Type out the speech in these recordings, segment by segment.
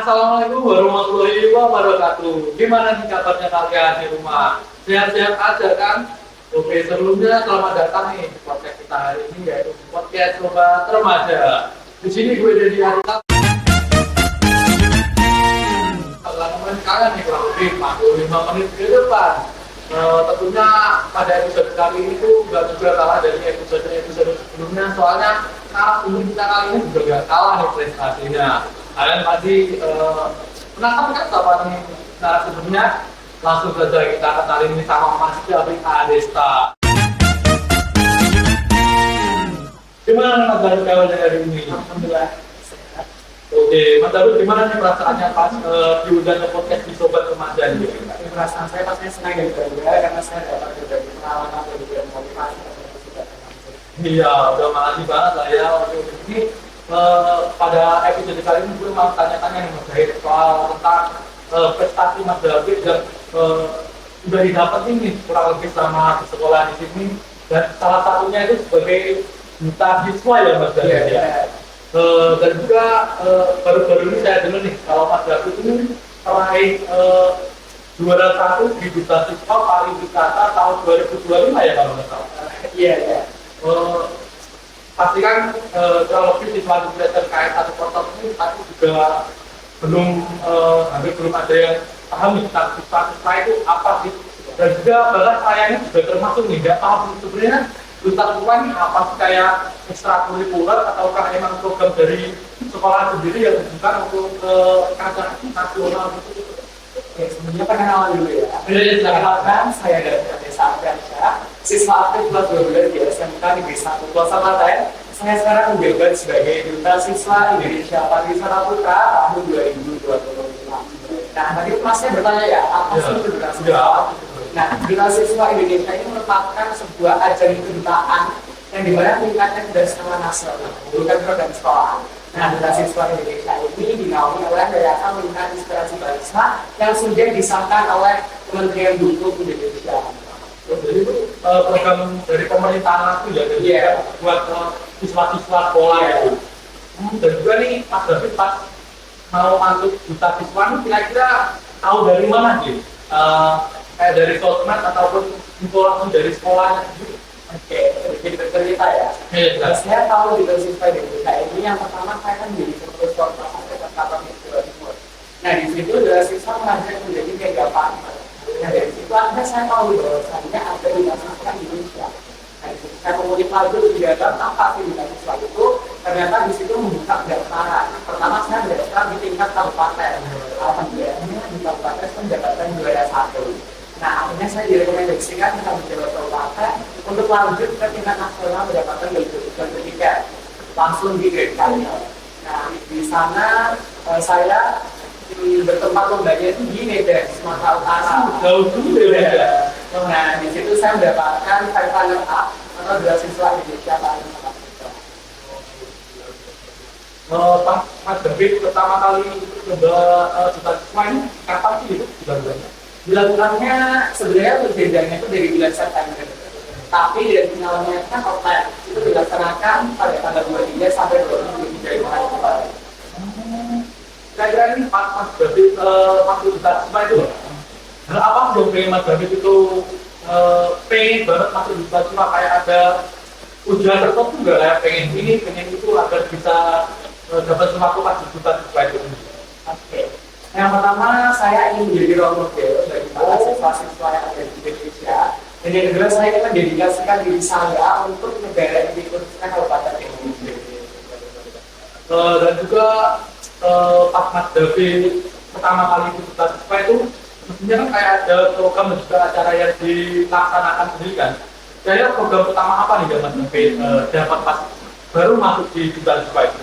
Assalamualaikum warahmatullahi wabarakatuh. Gimana nih kabarnya kalian di rumah? Sehat-sehat aja kan? Oke, sebelumnya selamat datang nih di podcast kita hari ini, yaitu podcast Sobat Remaja. Di sini gue jadi Arita. Lalu kalian nih kurang lebih 45 menit ke depan. Tentunya pada episode kali ini tuh gak juga kalah dari episode sebelumnya, soalnya narasumber kita kali ini juga gak kalah nih prestasinya. Kalian pasti penasaran kan sama nih narasumbernya? Langsung saja kita kenalin ini sama Mas David Adesta. Gimana Mas David kabarnya hari ini? Alhamdulillah. Oke, Mas David gimana nih perasaannya pas diundang ke podcast di Sobat Remaja ini? Perasaan saya pastinya senang dan bangga karena saya dapat berbagi pengalaman dan juga motivasi dari Sobat Remaja. Iya, udah makasih banget lah ya. Oke, ini pada episode kali ini gue mau tanya-tanya nih Mas David soal tentang prestasi Mas David yang sudah didapat ini kurang lebih sama di sekolah di sini, dan salah satunya itu sebagai duta siswa ya Mas David ya. Dan juga baru-baru ini saya dengar nih kalau Mas David ini meraih juara satu di duta siswa pariwisata tahun 2025 ya kalau nggak salah. Iya, iya. Pasti kan kurang lebih siswa terkait satu portal ini tapi juga hampir belum ada yang paham nih tentang siswa itu apa sih, dan juga bahkan saya ini juga termasuk nih nggak paham sebenarnya duta siswa ini apa sih, kayak ekstrakurikuler ataukah emang program dari sekolah sendiri yang bukan untuk kancah nasional gitu. Oke, sebelumnya perkenalan dulu ya. Iya, Perkenalkan, saya David Adesta Ardiansyah, siswa aktif kelas 12 di SMK Negeri 1 Pulau Klaten. Saya sekarang menjabat sebagai duta siswa Indonesia Pariwisata Putra tahun 2025. Nah, tadi Masnya bertanya ya, apa sih itu duta siswa? Nah, duta siswa Indonesia ini merupakan sebuah ajang kedutaan yang dimana tingkatnya sudah skala nasional, bukan program sekolah. Nah, duta siswa Indonesia ini dinaungi oleh Yayasan Lingkungan Inspirasi Bangsa yang sudah disahkan oleh Kementerian Hukum Indonesia. Jadi itu program dari pemerintahan itu ya, jadi buat siswa-siswa sekolah itu. Dan juga nih Mas David pas mau masuk duta siswa ini kira-kira tahu dari mana sih? Kayak dari sosmed ataupun info langsung dari sekolahnya gitu. Oke, sedikit cerita ya. Saya tahu di siswa Indonesia ini yang pertama saya kan jadi fokus portal sampai ke Kabupaten Jawa Timur. Nah, di situ adalah siswa mengajar menjadi mega partner. Nah, dari situ akhirnya saya tahu bahwasannya ada duta siswa Indonesia. Nah, di situ saya mengulik lagi kegiatan apa sih duta siswa itu. Ternyata di situ membuka pendaftaran. Pertama saya mendaftar di tingkat kabupaten. Alhamdulillahnya di kabupaten saya mendapatkan juara 1. Nah, akhirnya saya direkomendasikan ke Jawa Kabupaten untuk lanjut ke tingkat nasional mendapatkan gelar tiket langsung di grade kali. Nah, di sana saya bertempat lombanya itu di Medan, Sumatera Utara. Jauh dulu ya. Nah, di situ saya mendapatkan runner up atau dua siswa Indonesia paling cepat. Mas David pertama kali coba duta siswa ini kapan sih itu bulan-bulannya? Dilakukannya sebenarnya perjanjiannya itu dari bulan September, tapi dari finalnya kan offline itu dilaksanakan pada tanggal 23 sampai 27 Januari kemarin. Kira-kira ini Mas David masuk duta siswa itu apa dong pengen Mas David itu pengen banget masuk duta siswa, kayak ada ujian tertentu nggak, kayak pengen ini pengen itu agar bisa dapat sesuatu pas di duta siswa itu? Oke. Yang pertama, saya ingin menjadi role model bagi para siswa-siswa yang ada di Indonesia. Dan yang kedua, saya ingin mendedikasikan diri saya untuk negara ini, khususnya Kabupaten Indonesia. Dan juga pas Mas David pertama kali ikut duta siswa itu, mestinya kan kayak ada program dan juga acara yang dilaksanakan sendiri kan. Kayaknya program pertama apa nih Mas David dapat pas baru masuk di duta siswa itu?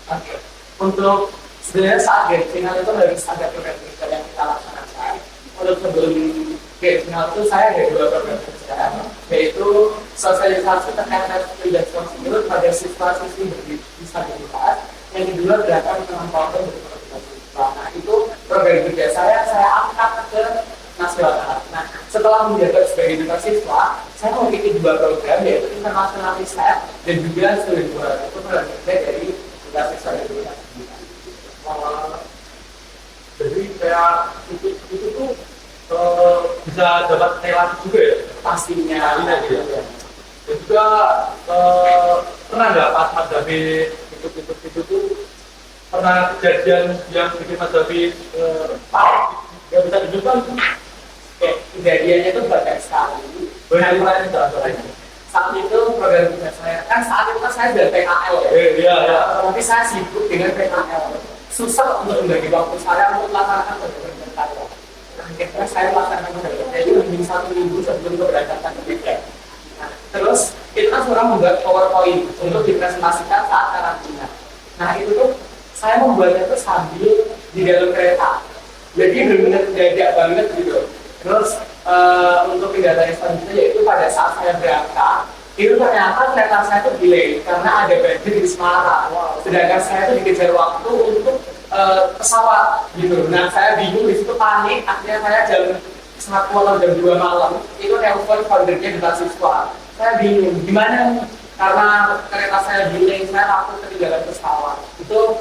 Oke. Untuk sebenarnya saat game final itu harus ada program kerja yang kita laksanakan. Untuk sebelum game final itu saya ada dua program kerja, yaitu sosialisasi terkait responsibilitas pada siswa-siswi disabilitas. Yang kedua gerakan pengembangan berkelanjutan siswa. Nah, itu program kerja saya angkat ke nasional. Nah, setelah menjabat sebagai duta siswa, saya memiliki dua program, yaitu internasional riset dan juga studi itu program kerja dari duta siswa Indonesia. bisa dapat relasi juga ya pastinya. gitu ya. Dan juga pernah nggak pas Mas David itu tuh pernah kejadian yang bikin Mas David panik nggak bisa dijual itu? Oke, kejadiannya itu banyak sekali. Banyak lain contohnya. Saat itu program kerja saya kan saat itu kan saya sudah PKL ya. Iya ya. Tapi saya sibuk dengan PKL. Susah untuk membagi waktu saya untuk melaksanakan program kerja. Akhirnya saya melaksanakan program kerja itu lebih 1 minggu sebelum keberangkatan kerja. Nah, terus itu kan orang membuat PowerPoint untuk dipresentasikan saat karantina. Nah itu tuh saya membuatnya tuh sambil di dalam kereta. Jadi benar-benar dadak banget gitu. Terus untuk kendala yang selanjutnya yaitu pada saat saya berangkat itu ternyata kereta saya itu delay karena ada banjir di Semarang. Sedangkan saya itu dikejar waktu untuk pesawat gitu. Nah saya bingung di situ panik. Akhirnya saya jam 2 malam itu telepon foundernya di siswa. Saya bingung gimana karena kereta saya delay, saya takut ketinggalan pesawat. Itu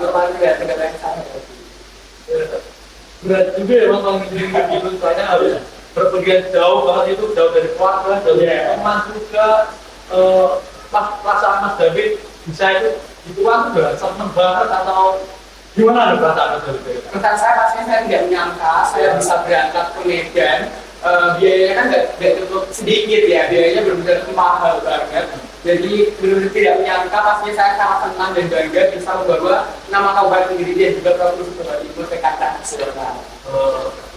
merupakan kendala yang saya hadapi. Berat juga ya bang, kalau ngirim gitu soalnya harus berpergian jauh banget, itu jauh dari keluarga, jauh dari teman juga. Pas perasaan Mas David bisa itu kan udah seneng banget atau gimana ada perasaan Mas David? Tentang saya pastinya saya tidak menyangka saya bisa berangkat ke Medan. Biayanya kan nggak cukup sedikit ya, biayanya benar-benar mahal banget. Jadi benar-benar tidak menyangka, pastinya saya sangat senang dan bangga bisa membawa nama kabupaten sendiri dan juga provinsi Jawa Timur ke kancah nasional.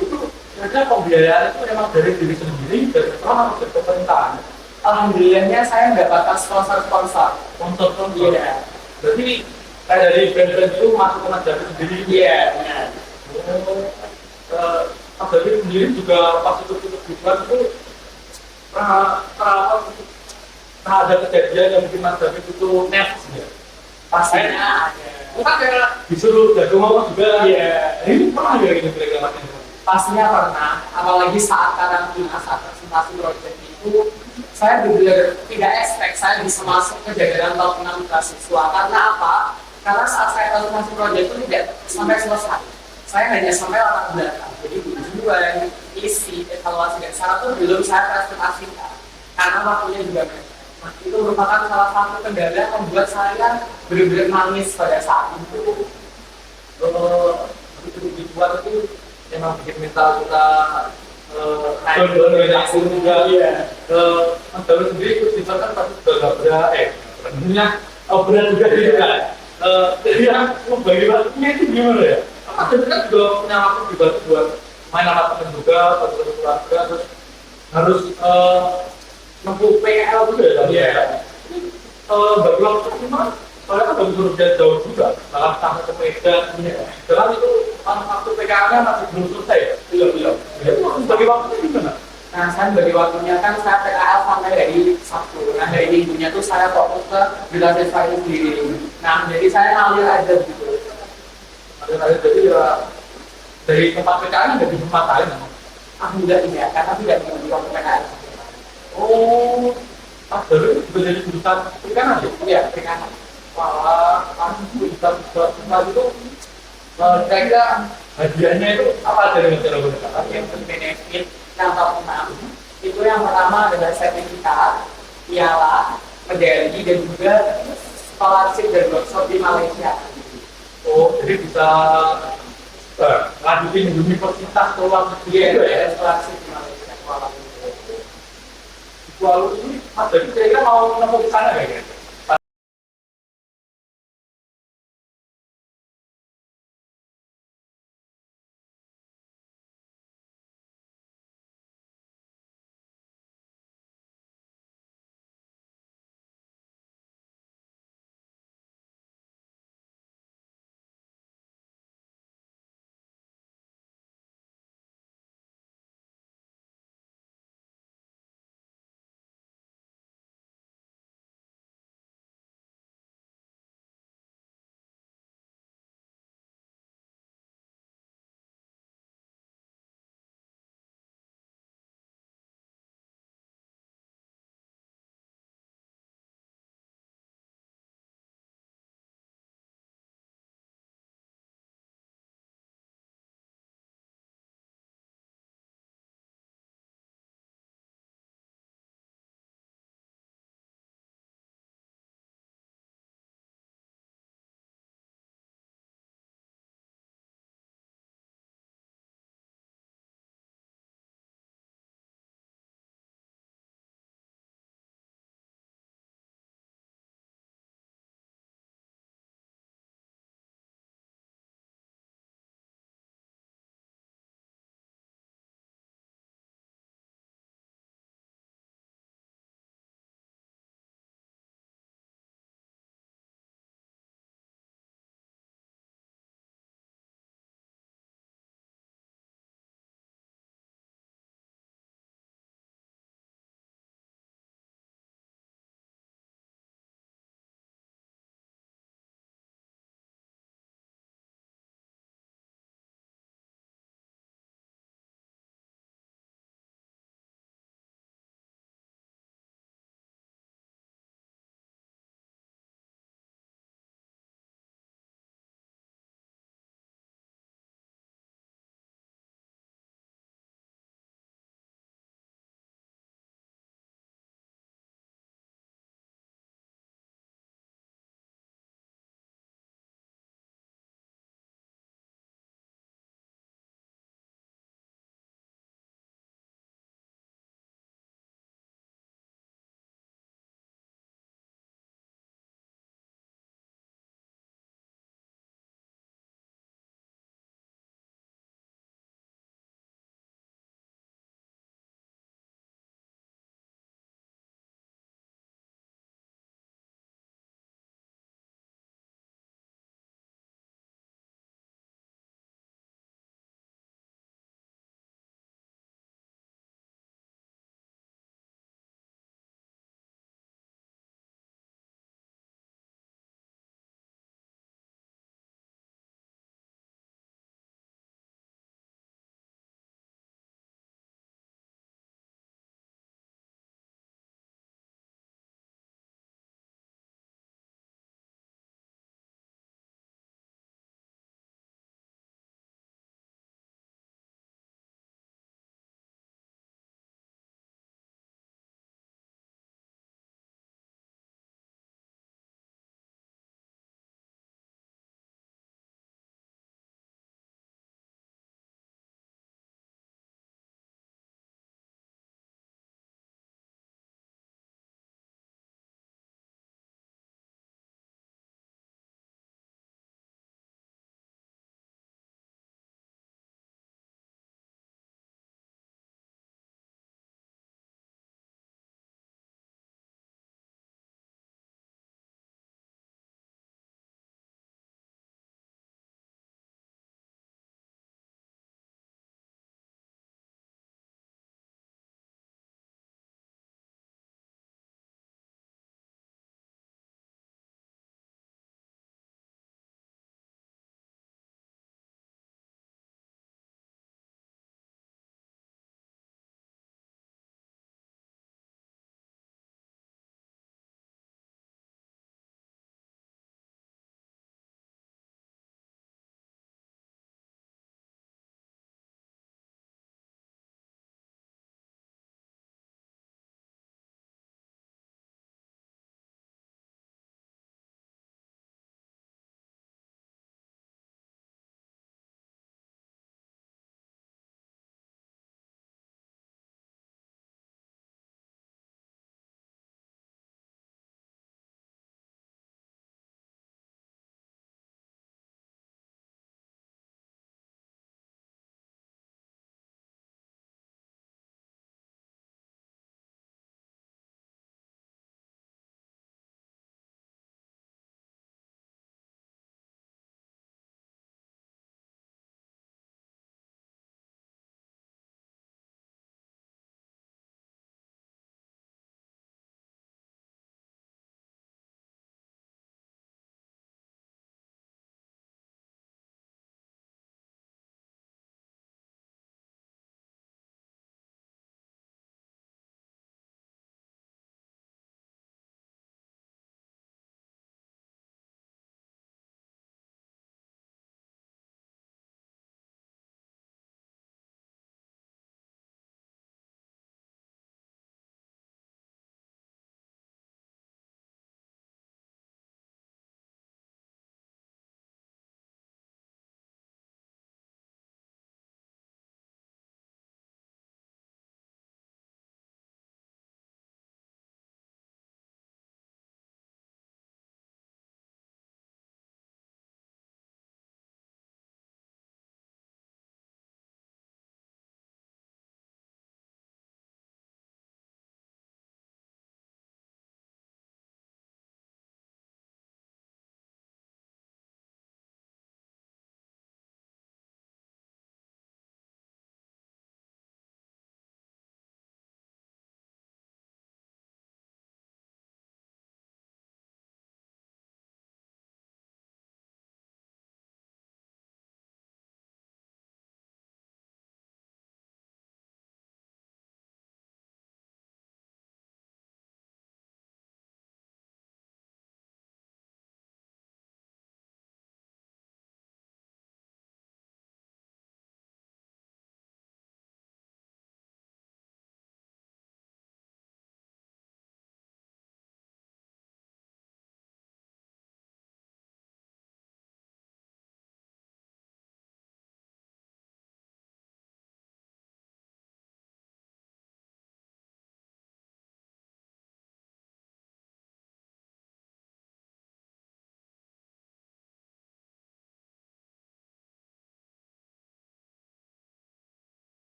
Itu kira-kira pembiayaan itu memang dari diri sendiri, dari sekolah atau dari pemerintahan? Alhamdulillahnya saya mendapatkan sponsor-sponsor. Iya. Berarti kayak dari brand-brand itu masuk ke Mas David sendiri? Iya, benar. Mas David sendiri juga pas itu dibuat itu pernah ada kejadian yang bikin Mas David itu nervous ya? Pastinya ada. Bukan karena disuruh jago ngomong juga. Iya. Ini pernah ya ini kira-kira Mas David? Pastinya pernah, apalagi saat karantina, saat presentasi proyek itu saya benar-benar tidak expect saya bisa masuk ke jajaran top 6 mahasiswa. Karena apa? Karena saat saya presentasi proyek itu tidak sampai selesai. Saya hanya sampai latar belakang. Jadi tujuan, isi, evaluasi, dan syarat itu belum saya presentasikan. Karena waktunya juga banyak. Nah, itu merupakan salah satu kendala yang membuat saya benar-benar nangis pada saat itu. Itu dibuat itu emang bikin mental kita berreaksi juga. Mas David sendiri ikut siswa kan pasti sudah sebenarnya berat juga gitu kan. Jadi yang membagi waktunya itu gimana ya? Mas David kan juga punya waktu dibagi buat main sama teman juga, satu keluarga, terus harus nempuh PL juga ya. Iya. Bagi waktu gimana? Soalnya kan baru suruh dia jauh juga, malah sampai ke Medan. Dalam itu waktu PKL-nya masih belum selesai ya? Belum. Itu bagi waktunya gimana? Nah, saya bagi waktunya kan saya PKL sampai dari Sabtu. Nah, dari minggunya tuh saya fokus ke belajar saya sendiri. Nah, jadi saya ngalir aja gitu. Ngalir jadi ya dari tempat PKL nggak di tempat lain memang? Alhamdulillah tidak, karena tidak di waktu PKL. Oh, dari juga jadi jurusan perikanan ya? Iya, PKL. Wah, aku bisa itu kira-kira hadiahnya itu apa dari negara berkata? Yang berbenefit yang top 6 itu yang pertama adalah sertifikat, piala, medali, dan juga scholarship dan workshop di Malaysia. Oh, jadi bisa lanjutin universitas ke luar negeri ya? Scholarship di Malaysia. Kuala Lumpur ini, Mas David kira-kira mau menempuh ke sana kayaknya?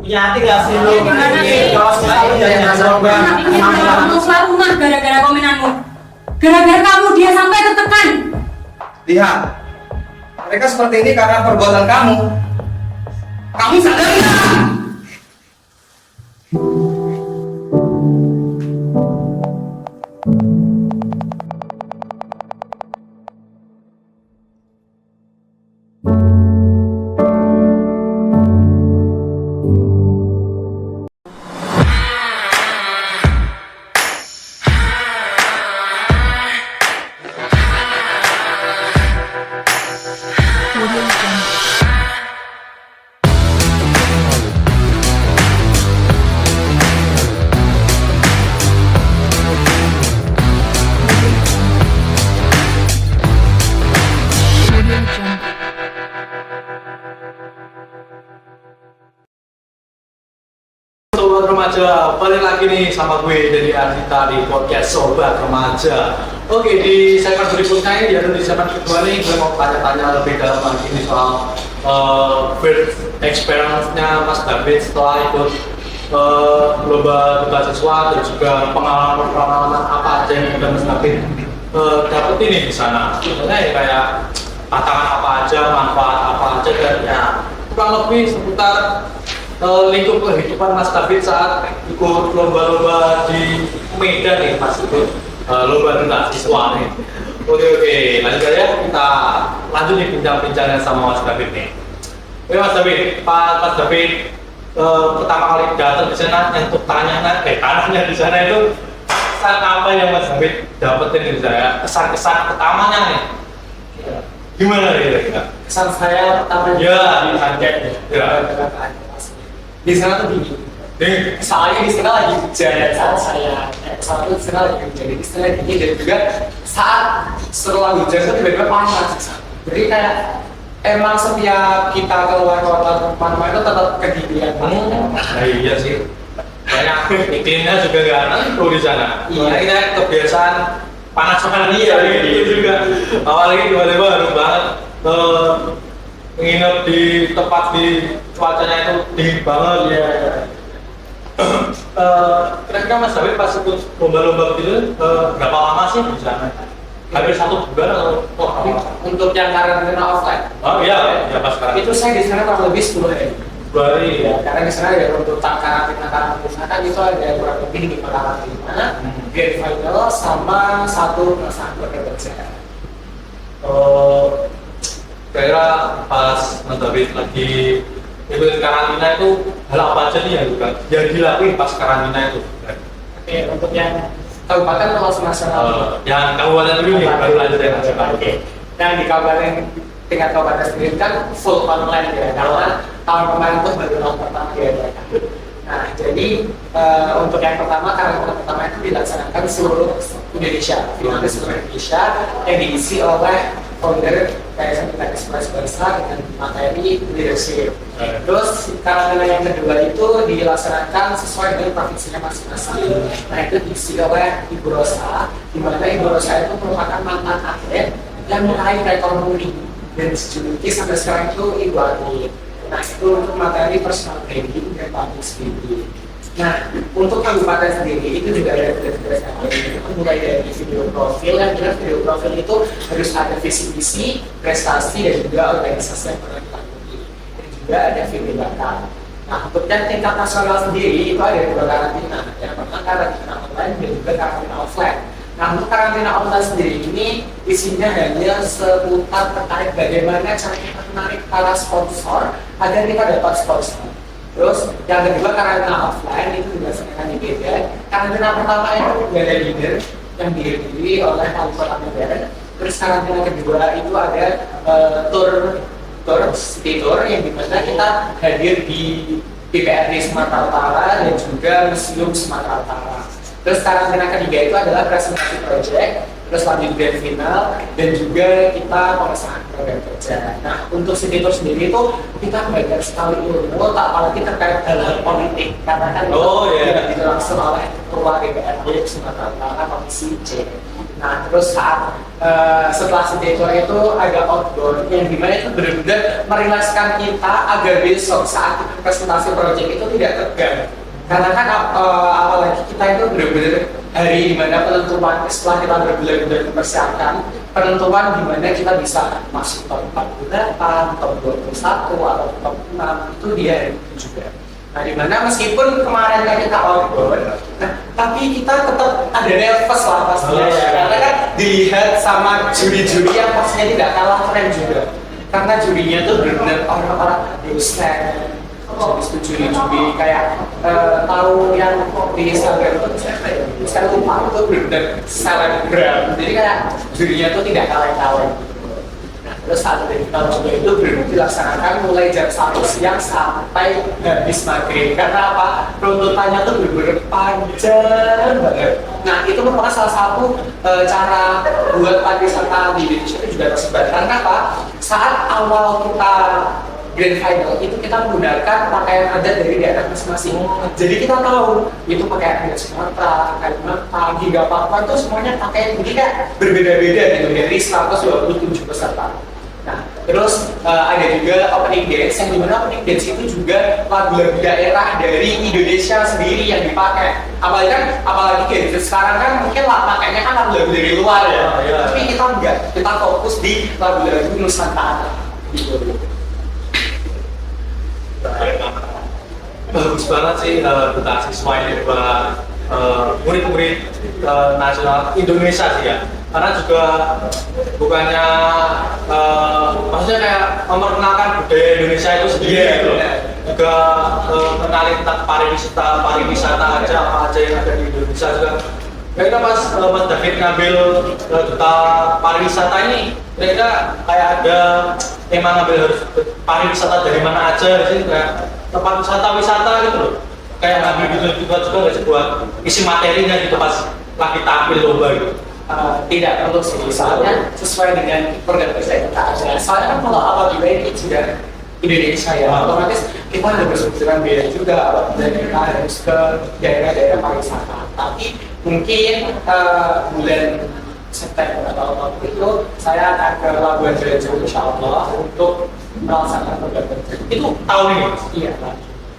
punya hati nggak sih lu? Gimana sih? Kalau sekali jangan coba. Kamu keluar rumah gara-gara komenanmu. Gara-gara kamu dia sampai tertekan. Lihat, mereka seperti ini karena perbuatan kamu. Kamu sadar nggak? Sobat Remaja, balik lagi nih sama gue dari Ardita di podcast Sobat Remaja. Oke, di segmen berikutnya ini, yaitu di segmen kedua nih, gue mau tanya-tanya lebih dalam lagi nih soal first experience-nya Mas David setelah ikut lomba debat siswa dan juga pengalaman apa aja yang udah Mas David dapetin nih di sana. Sebenarnya ya kayak tantangan apa aja, manfaat apa aja, dan ya kurang lebih seputar lingkup kehidupan Mas David saat ikut lomba-lomba di Medan nih, Mas, ikut lomba debat siswa nih. Oke, lanjut aja, kita lanjut nih bincang-bincangnya sama Mas David nih. Oke Mas David, Mas David pertama kali datang di sana nyentuh tanahnya di sana itu kesan apa yang Mas David dapetin di sana? Kesan-kesan pertamanya nih, gimana kira-kira? Kesan saya pertama Ya, kaget ya. Di sana tuh dingin. Soalnya di sana lagi hujan dan saat saya pesawat itu di sana lagi hujan, jadi di sana dingin dan juga saat setelah hujan itu tiba-tiba panas. Jadi kayak emang setiap kita keluar kota kemana-mana itu tetap kedinginan. Nah, iya sih. Banyak iklimnya juga nggak nentu di sana. Iya. Kita kebiasaan panas-panas gitu juga. Awalnya tiba-tiba harus banget nginep di tempat di cuacanya itu dingin banget. Iya. Kira-kira Mas David pas ikut lomba-lomba gitu berapa lama sih di sana? Hampir 1 bulan atau Untuk yang karantina offline, Oh iya, ya pas sekarang. itu saya di sana kurang lebih 10 hari. 2 hari. Ya, karena di sana ada untuk karantina kan itu ada kurang lebih 5 karantina, grand final sama 1+1 kerja. Kira pas Mas David lagi ikut karantina itu hal apa aja nih yang dilakuin pas karantina itu? Oke, untuk yang kabupaten atau nasional? Yang kabupaten dulu nih, baru lanjut yang nasional. Oke. Yang di kabupaten tingkat kabupaten sendiri kan full online ya, karena tahun kemarin itu baru tahun pertama diadakan. Nah, jadi untuk yang pertama, karantina pertama itu dilaksanakan seluruh Indonesia, di seluruh Indonesia yang diisi oleh founder Yayasan Kita Express Bangsa dengan materi leadership. Terus karantina yang kedua itu dilaksanakan sesuai dengan provinsinya masing-masing. Nah, itu diisi oleh Ibu Rosa, di mana Ibu Rosa itu merupakan mantan atlet yang meraih rekor muri dan sejujurnya sampai sekarang itu Ibu Ani. Nah, itu untuk materi personal branding dan public speaking. Nah, untuk kabupaten sendiri itu juga ada tugas-tugas yang lain, mulai dari video profil, yang jelas video profil itu harus ada visi misi, prestasi, dan juga organisasi yang pernah dilalui, dan juga ada video bakal. Nah, untuk yang tingkat nasional sendiri itu ada 2 karantina, yang pertama karantina online dan juga karantina offline. Nah, untuk karantina online sendiri ini isinya hanya seputar terkait bagaimana cara kita menarik para sponsor agar kita dapat sponsor. Terus yang kedua karantina offline itu dilaksanakan di Medan. Karantina pertama itu ada leader yang dihadiri oleh wali kota Medan. Terus karantina kedua itu ada tour city tour yang dimana kita hadir di PPRD Sumatera Utara dan juga Museum Sumatera Utara. Terus karantina ketiga itu adalah presentasi project, terus lanjut grand final, dan juga kita pengesahan program kerja. Nah, untuk Siditor sendiri itu kita banyak sekali ilmu, tak apalagi terkait hal-hal politik, karena kan itu langsung oleh ketua DPRD Sumatera Utara Komisi C. Nah, terus saat setelah Siditor itu agak outdoor, yang dimana itu benar-benar merilaskan kita agar besok saat kita presentasi project itu tidak tegang. Karena kan apalagi kita itu benar-benar hari dimana penentuan setelah kita berbulan-bulan mempersiapkan penentuan dimana kita bisa masuk top 48, top 21 atau top 6 itu di hari itu juga. Nah, dimana meskipun kemarin kan kita outdoor, nah tapi kita tetap ada nervous lah pastinya, karena kan dilihat sama juri-juri yang pastinya tidak kalah keren juga. Karena jurinya tuh benar-benar orang-orang dosen. Habis itu juri-juri kayak tahu yang di Instagram itu siapa ya? Saya lupa, itu benar-benar selebgram. Jadi kayak jurinya tuh tidak kalah-kalah. Nah, terus saat dari tahun juga itu benar-benar dilaksanakan mulai jam 1 siang sampai habis maghrib. Karena apa? Runtutannya tuh benar-benar panjang banget. Nah, itu merupakan salah satu cara buat pariwisata di Indonesia itu juga tersebar. Karena apa? Saat awal kita grand final itu kita menggunakan pakaian adat dari daerah masing-masing. Jadi kita tahu itu pakaian adat Sumatera, Kalimantan, hingga Papua itu semuanya pakaian ini kayak berbeda-beda gitu dari 127 peserta. Nah, terus ada juga opening dance yang dimana opening dance itu juga lagu-lagu daerah dari Indonesia sendiri yang dipakai. Apalagi kayak sekarang kan mungkin pakainya kan lagu-lagu dari luar ya. Tapi kita enggak, kita fokus di lagu-lagu Nusantara gitu. Bagus banget sih duta siswa ini buat murid-murid nasional Indonesia sih ya, karena juga bukannya maksudnya kayak memperkenalkan budaya Indonesia itu sendiri gitu, juga mengenali tentang pariwisata aja apa aja yang ada di Indonesia juga. Kayaknya pas Mas David ngambil duta pariwisata ini, kayaknya kayak ada emang ngambil harus pariwisata dari mana aja sih, kayak tempat wisata gitu loh, kayak ngambil gitu juga nggak sih buat isi materinya gitu pas lagi tampil lomba gitu. Tidak perlu sih, soalnya sesuai dengan program kerja kita aja. Soalnya kan kalau awal juga ini sudah Indonesia ya, otomatis kita ada bersusunan biaya juga dan kita harus ke daerah-daerah pariwisata. Tapi mungkin bulan September atau Oktober itu saya akan ke Labuan Bajo insya Allah untuk melaksanakan program kerja. Itu tahun ini? Iya.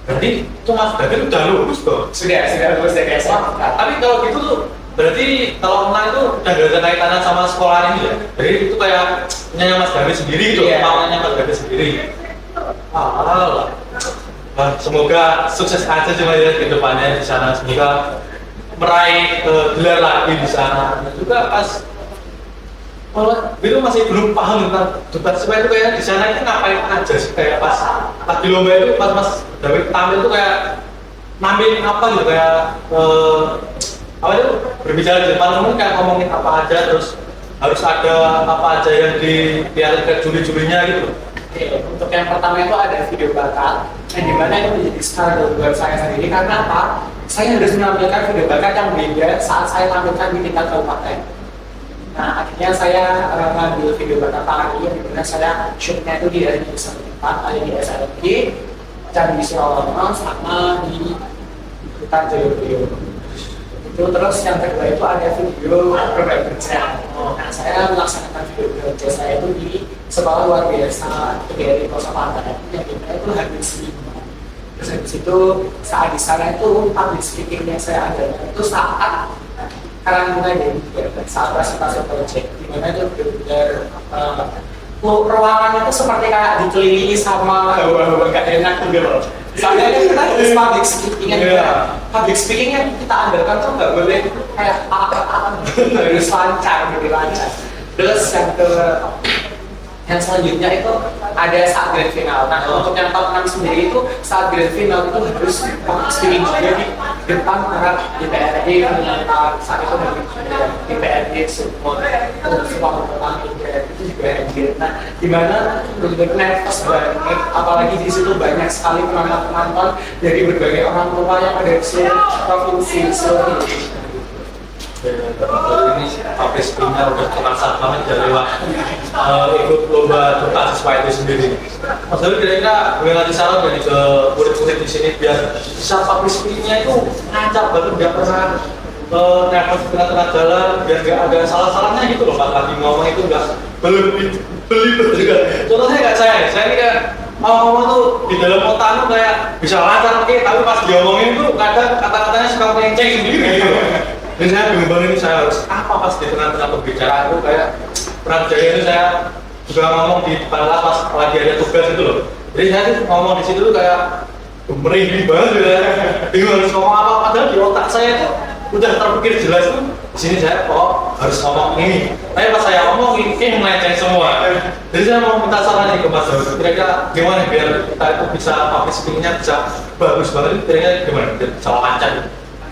Berarti itu Mas David udah lulus tuh? Sudah lulus dari SMA. Tapi kalau gitu tuh berarti kalau online itu udah gak ada kaitannya sama sekolah ini ya? Jadi itu kayak punya Mas David sendiri gitu, kemauannya Mas David sendiri. Semoga sukses aja cuma ya ke depannya di sana, semoga meraih gelar lagi di sana. Dan juga pas kalau itu masih belum paham tentang duta siswa itu kayak di sana itu ngapain aja sih, kayak pas di lomba itu pas Mas David tampil itu kayak nampilin apa gitu, kayak apa itu berbicara di depan umum kayak ngomongin apa aja, terus harus ada apa aja yang dilihat ke juri-jurinya gitu. Oke, untuk yang pertama itu ada video bakat, yang dimana itu menjadi struggle buat saya sendiri. Karena apa? Saya harus menampilkan video bakat yang beda saat saya tampilkan di tingkat kabupaten. Nah, akhirnya saya ngambil video bakat lagi, yang dimana saya shootnya itu di hari satu tempat, ada di SLG, dan di Surabaya sama di Kota Jayapura. Itu terus yang kedua itu ada video program kerja. Nah, saya melaksanakan video kerja saya itu di sekolah luar biasa dari Kosa Pantai yang dimana itu habis seminggu. Terus habis itu saat di sana itu public speaking yang saya ada itu saat karantina dari saat presentasi project, dimana itu benar-benar ruangannya itu seperti kayak dikelilingi sama hawa-hawa gak enak gitu loh. Soalnya kan kita harus public speaking juga. Public speaking yang kita andalkan tuh nggak boleh kayak harus lancar gitu, lancar. Terus yang selanjutnya itu ada saat grand final. Nah, untuk yang top 6 sendiri itu saat grand final itu harus public speaking juga di depan para DPRD saat itu dari DPRD semua itu juga hadir. Nah, dimana benar-benar nervous banget, apalagi di situ banyak sekali penonton dari berbagai orang tua yang ada di seluruh provinsi seluruh Indonesia. Ini public speaking-nya udah terasa banget dari lewat ikut lomba duta siswa itu sendiri. Mas David kira-kira gue ngasih saran dari ke murid-murid di sini biar bisa public speaking-nya itu lancar banget, nggak pernah nervous di tengah-tengah jalan, biar nggak ada salah-salahnya gitu loh. Pas lagi ngomong itu nggak belibet juga. Contohnya nggak saya ini kayak ngomong tuh di dalam otak tuh kayak bisa lancar oke, tapi pas diomongin tuh kadang kata-katanya suka melenceng sendiri gitu. Dan saya bingung banget ini saya harus apa pas di tengah-tengah pembicaraan itu kayak pernah jaya itu saya juga ngomong di depan pas lagi ada tugas itu loh. Jadi saya tuh ngomong di situ tuh kayak merinding banget gitu ya. Bingung harus ngomong apa, padahal di otak saya tuh udah terpikir jelas tuh di sini saya harus ngomong ini. Tapi pas saya ngomong ini melenceng semua. Jadi saya mau minta saran nih ke Mas Daud. Kira-kira gimana biar kita itu bisa public speaking-nya bisa bagus banget? Kira-kira gimana biar bisa lancar?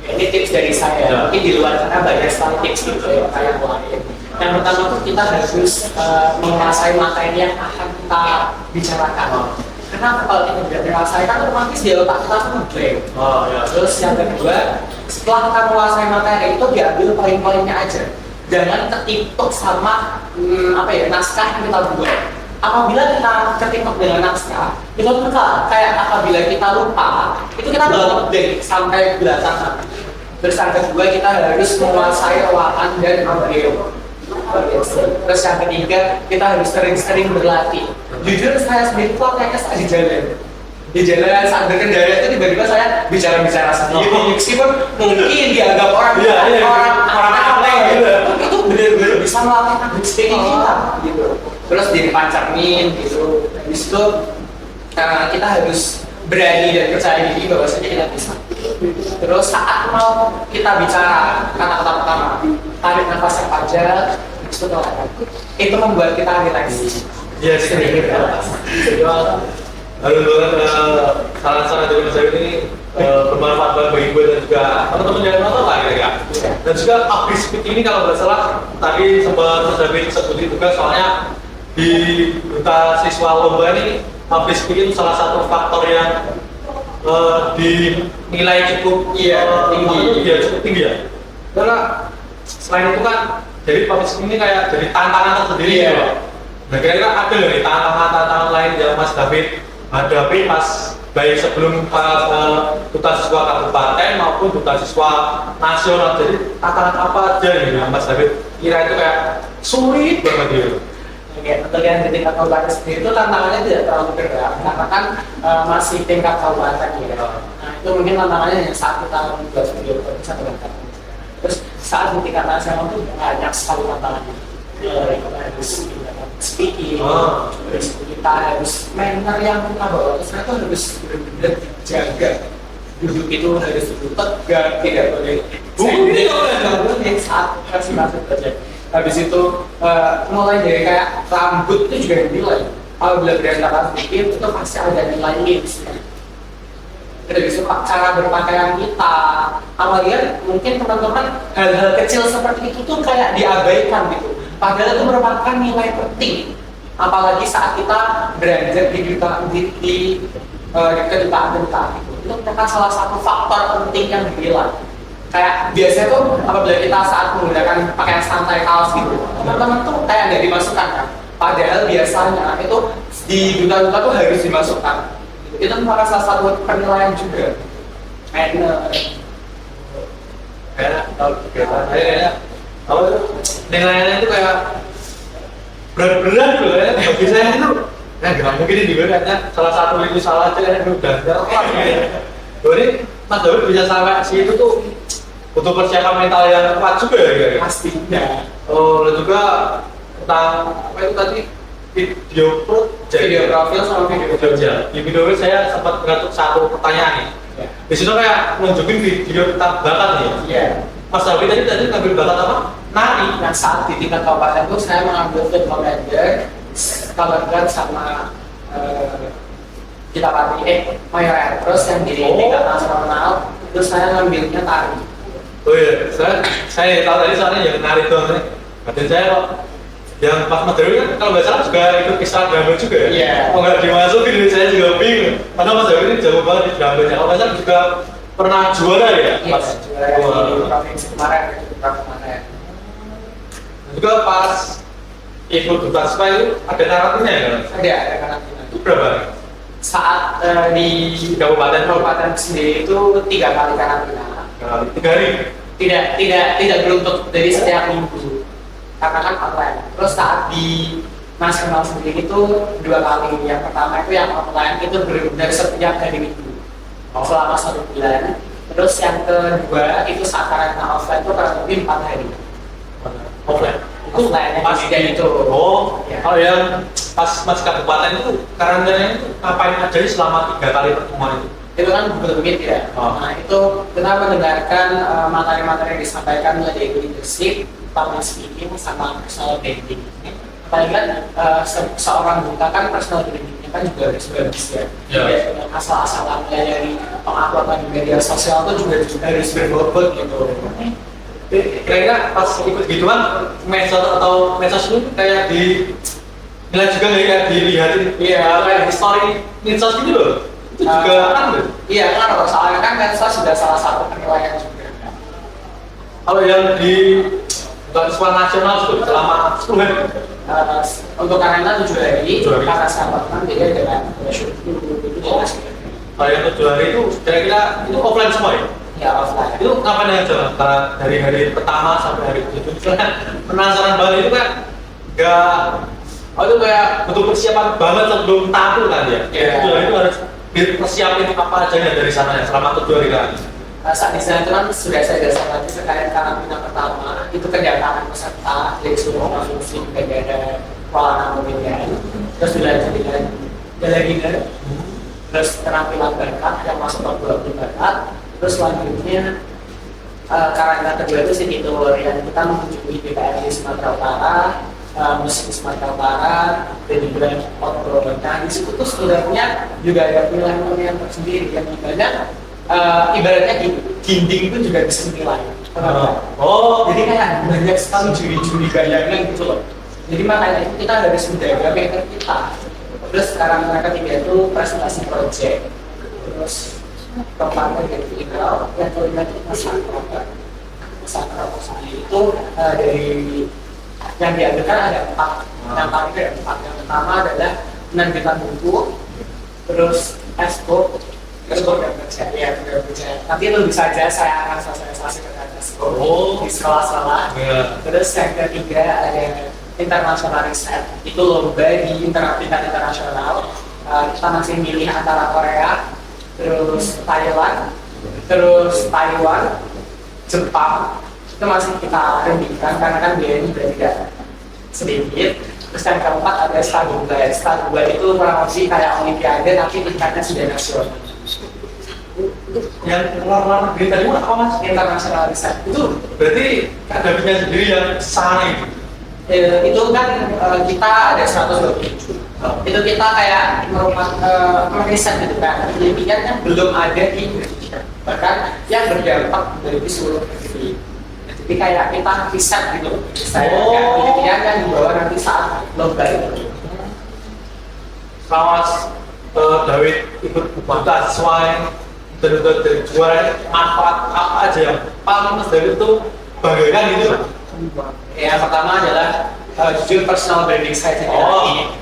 Ini tips dari saya, mungkin di luar sana banyak sekali tips gitu ya kayak lain. Yang pertama tuh kita harus menguasai materi yang akan kita bicarakan. Karena kalau kita tidak menguasai kan otomatis di otak kita tuh blank. Oh ya. Terus yang kedua, setelah kita menguasai materi itu diambil poin-poinnya aja. Jangan ketimpuk sama naskah yang kita buat. Apabila kita ketimpuk dengan naskah, itu tuh kayak apabila kita lupa, itu kita bakal blank sampai belakangan. Terus yang kedua kita harus menguasai lahan dan audio. Terus yang ketiga kita harus sering-sering berlatih. Jujur saya sendiri tuh kayaknya saat di jalan saat berkendara itu tiba-tiba saya bicara sendiri. Meskipun mungkin dianggap orang aneh itu benar-benar bisa melatih public speaking kita gitu. Terus dipancangin gitu. Habis itu kita harus berani dan percaya diri bahwasanya kita bisa. Terus saat mau kita bicara kata-kata pertama, tarik nafas yang panjang, itu membuat kita relax. Yes, halo saran-saran dari Mas Daud ini bermanfaat banget bagi gue dan juga teman-teman yang nonton lah kira-kira. Dan juga public speaking ini kalau nggak salah tadi sempat Mas Daud sebutin juga soalnya di duta siswa lomba ini public speaking salah satu faktor yang dinilai cukup tinggi ya. Karena selain itu kan jadi public speaking ini kayak jadi tantangan tersendiri gitu loh. Nah kira-kira ada nggak nih tantangan lain yang Mas David hadapi pas baik sebelum duta siswa kabupaten maupun duta siswa nasional, jadi tantangan apa aja gitu Mas David kira itu kayak sulit banget gitu. Oke, untuk yang di tingkat kabupaten sendiri itu tantangannya tidak terlalu berat karena kan masih tingkat kabupaten ya. Nah itu mungkin tantangannya yang saat kita membuat video bisa terangkat. Terus saat di tingkat nasional itu banyak sekali tantangannya. Kita harus speaking, terus kita harus manner yang kita bawa terus itu harus benar-benar dijaga. Duduk itu harus duduk tegak, tidak boleh yang saat masih saja. Habis itu mulai dari kayak rambut itu juga dinilai. Apabila berantakan sedikit itu pasti ada nilai minus. Dari situ cara berpakaian kita, awalnya mungkin teman-teman hal-hal kecil seperti itu tuh kayak diabaikan gitu. Padahal itu merupakan nilai penting, apalagi saat kita beranjak di kedutaan itu merupakan salah satu faktor penting yang dinilai. Kayak biasanya tuh apabila kita saat menggunakan pakaian santai kaos gitu, teman-teman tuh kayak nggak dimasukkan kan. Padahal biasanya itu di duta-duta tuh harus dimasukkan. Itu merupakan salah satu penilaian juga. Kalau nilainya itu kayak berat-berat gitu ya, bagi saya itu nggak mungkin juga kayaknya salah satu itu salah aja kan udah kelas gitu. Jadi Mas Daud bisa sampai situ tuh butuh persiapan mental yang kuat juga ya. Pastinya. Oh, dan juga tentang apa itu tadi video profil sama video kerja. Di video ini saya sempat mengatur satu pertanyaan nih. Di situ kayak nunjukin video tentang bakat nih. Iya. Mas Daud tadi ngambil bakat apa? Nari. Nah saat di tingkat kabupaten itu saya mengambil fit commander, kabarkan sama kita mayor terus yang di tingkat nasional itu saya ngambilnya tari. Oh iya, saya tahu tadi soalnya yang nari doang nih. Dan saya kok yang pas Mas Daud kan kalau nggak salah juga ikut kisah drama juga ya. Iya. Kok nggak dimasukin, saya juga bingung. Padahal Mas Daud ini jago banget di dramanya. Kalau nggak salah juga pernah juara ya? Iya, juara di provinsi kemarin. beberapa kemarin. Juga pas ikut duta SPA itu ada karantina ya kan? Ada karantina. Itu berapa hari? Saat di kabupaten sendiri itu 3 kali karantina. 3 hari. Tidak beruntuk dari setiap minggu karena kan online. Terus saat di nasional sendiri itu 2 kali. Yang pertama itu yang online itu benar setiap hari minggu selama 1 bulan. Terus yang kedua itu saat karantina offline itu kurang lebih 4 hari. Offline. Offline yang Pas dan itu. Oh, Ya. kalau yang pas masih kabupaten itu karantinanya itu ngapain aja sih selama 3 kali pertemuan itu? Itu kan Google Meet ya. Oh. Nah itu kita mendengarkan materi-materi yang disampaikan mulai dari leadership, public speaking, sama personal branding. Apalagi kan seorang duta kan personal brandingnya kan juga harus bagus ya. Ya. Tidak asal-asalan dari penguploadan di media sosial itu juga harus berbobot gitu. Kira-kira pas ikut gituan medsos atau medsos itu kayak di nilai juga nggak ya dilihatin kayak di story medsos gitu loh itu juga kan loh. Iya kan, soalnya kan medsos sudah salah satu penilaian juga. Kalau yang di sekolah nasional itu selama 10 hari Untuk karantina 7 hari, 7 hari. karena sahabat kan beda dengan syuting itu jelas. kalau yang 7 hari itu kira-kira itu offline semua ya? Ya offline. Itu kapan yang jalan? Karena dari hari pertama sampai hari ke-7 kan penasaran banget itu kan nggak itu kayak butuh persiapan banget sebelum tampil kan ya? Iya. 7 hari itu harus dipersiapin apa aja ya dari sana ya selama 7 hari kan? Saat di sana itu kan sudah saya dasarkan terkait karantina pertama itu kedatangan peserta dari seluruh provinsi negara Kuala Lumpur, terus dilanjut dengan gala dinner, terus penampilan bakat yang masuk ke 20 bakat, terus selanjutnya karantina kedua itu sih itu yang kita mengunjungi DPRD Sumatera Utara, musik Sumatera Utara, dan juga outdoor. Nah di situ tuh sebenarnya juga ada pilihan-pilihan tersendiri yang banyak. Ibaratnya dinding itu juga bisa dinilai. Oh, Jadi kayak banyak sekali juri-juri gayanya gitu loh. Jadi makanya itu kita harus menjaga paper kita. Terus sekarang mereka tiga itu presentasi project. Terus keempatnya dari email, yang kelima itu pesan proposal itu dari yang diambilkan ada 4. Yang paling ada 4. Yang pertama adalah penerbitan buku, terus expo, terus program kerja, ya program kerja. Nanti itu bisa aja saya akan sosialisasi ke Oh. di sekolah-sekolah. Iya. Terus yang ketiga ada international riset, itu lomba di tingkat internasional. Kita masih milih antara Korea, terus Thailand, terus Taiwan, Jepang. Itu masih kita rendingkan karena kan biayanya juga tidak sedikit. Terus yang keempat ada Stagubla. Stagubla itu kurang lebih kayak Olimpiade tapi tingkatnya sudah nasional. Yang luar negeri tadi apa mas? International riset itu Berarti ada punya sendiri yang sana itu. itu kan kita ada 127. Itu kita kayak merupakan riset gitu kan. Penelitian kan belum ada di Indonesia. Bahkan yang berdampak dari seluruh negeri. Jadi kayak kita riset gitu. Saya penelitian yang dibawa nanti saat lomba itu. Selama David ikut duta siswa yang dari juara manfaat apa aja yang paling mas David itu bagaikan gitu. Yang pertama adalah jujur personal branding saya jadi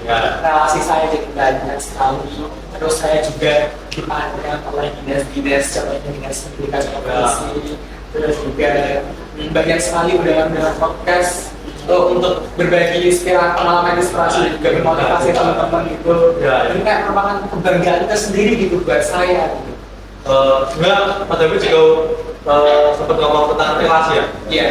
ya. relasi saya jadi banyak sekali. Terus saya juga dipandang oleh dinas-dinas, contohnya dinas pendidikan provinsi. Terus juga banyak sekali dalam podcast untuk berbagi pengalaman inspirasi dan juga memotivasi teman-teman gitu. Ya. Ini kayak merupakan kebanggaan kita sendiri gitu buat saya. Gitu. Sebenarnya Mas David juga sempat ngomong tentang relasi ya. Iya.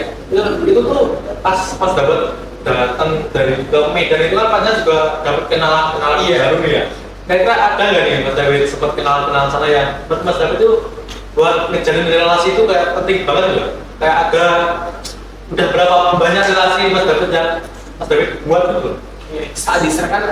Itu tuh pas dapat datang dari ke Medan itu kan pasnya juga dapat kenalan baru nih ya. Kira-kira ada nggak nih Mas David sempat kenalan sana yang menurut Mas David itu buat ngejalin relasi itu kayak penting banget ya. Kayak ada udah berapa banyak relasi Mas David yang Mas David buat gitu. Saat di sana kan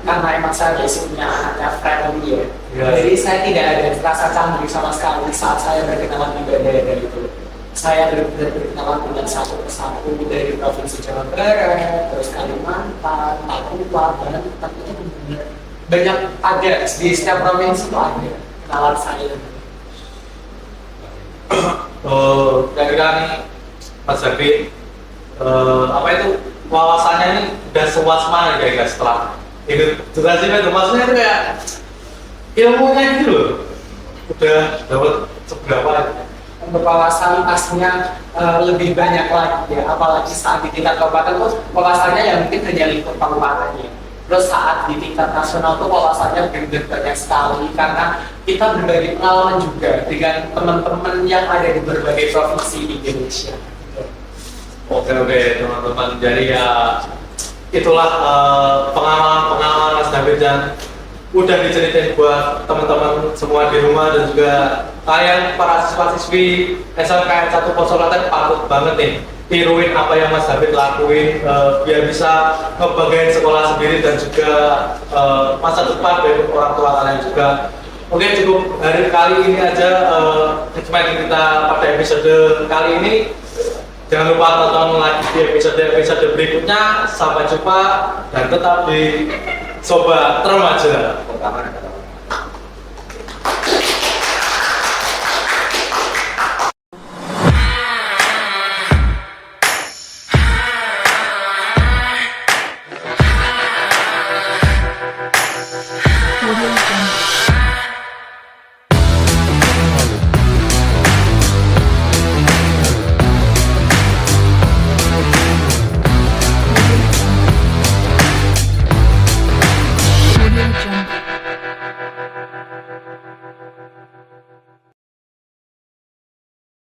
karena emang saya basicnya anaknya friendly ya. Iya. Jadi saya tidak ada rasa canggung sama sekali saat saya berkenalan dengan daerah itu. Saya benar-benar berkenalan dengan satu persatu dari provinsi Jawa Barat, terus Kalimantan, Papua, Banten, itu benar banyak ada di setiap provinsi itu ada kenalan saya. Dari kan Mas David apa itu wawasannya ini udah seluas mana kira-kira setelah itu durasi itu maksudnya itu kayak ilmunya gitu loh udah dapat seberapa Untuk wawasan pastinya lebih banyak lagi ya, apalagi saat di tingkat kabupaten tuh wawasannya yang mungkin hanya lingkup kabupatennya. Terus saat di tingkat nasional tuh wawasannya benar-benar banyak sekali karena kita berbagi pengalaman juga dengan teman-teman yang ada di berbagai provinsi di Indonesia. oke teman-teman jadi ya itulah pengalaman Mas David dan udah diceritain buat teman-teman semua di rumah dan juga kalian para siswa-siswi SMK 1 Konsultan patut banget nih tiruin apa yang Mas David lakuin biar bisa ngebagain sekolah sendiri dan juga masa depan dari orang tua kalian juga. Oke, cukup hari kali ini aja segmen kita pada episode kali ini. Jangan lupa tonton lagi di episode berikutnya. Sampai jumpa dan tetap di Sobat Remaja.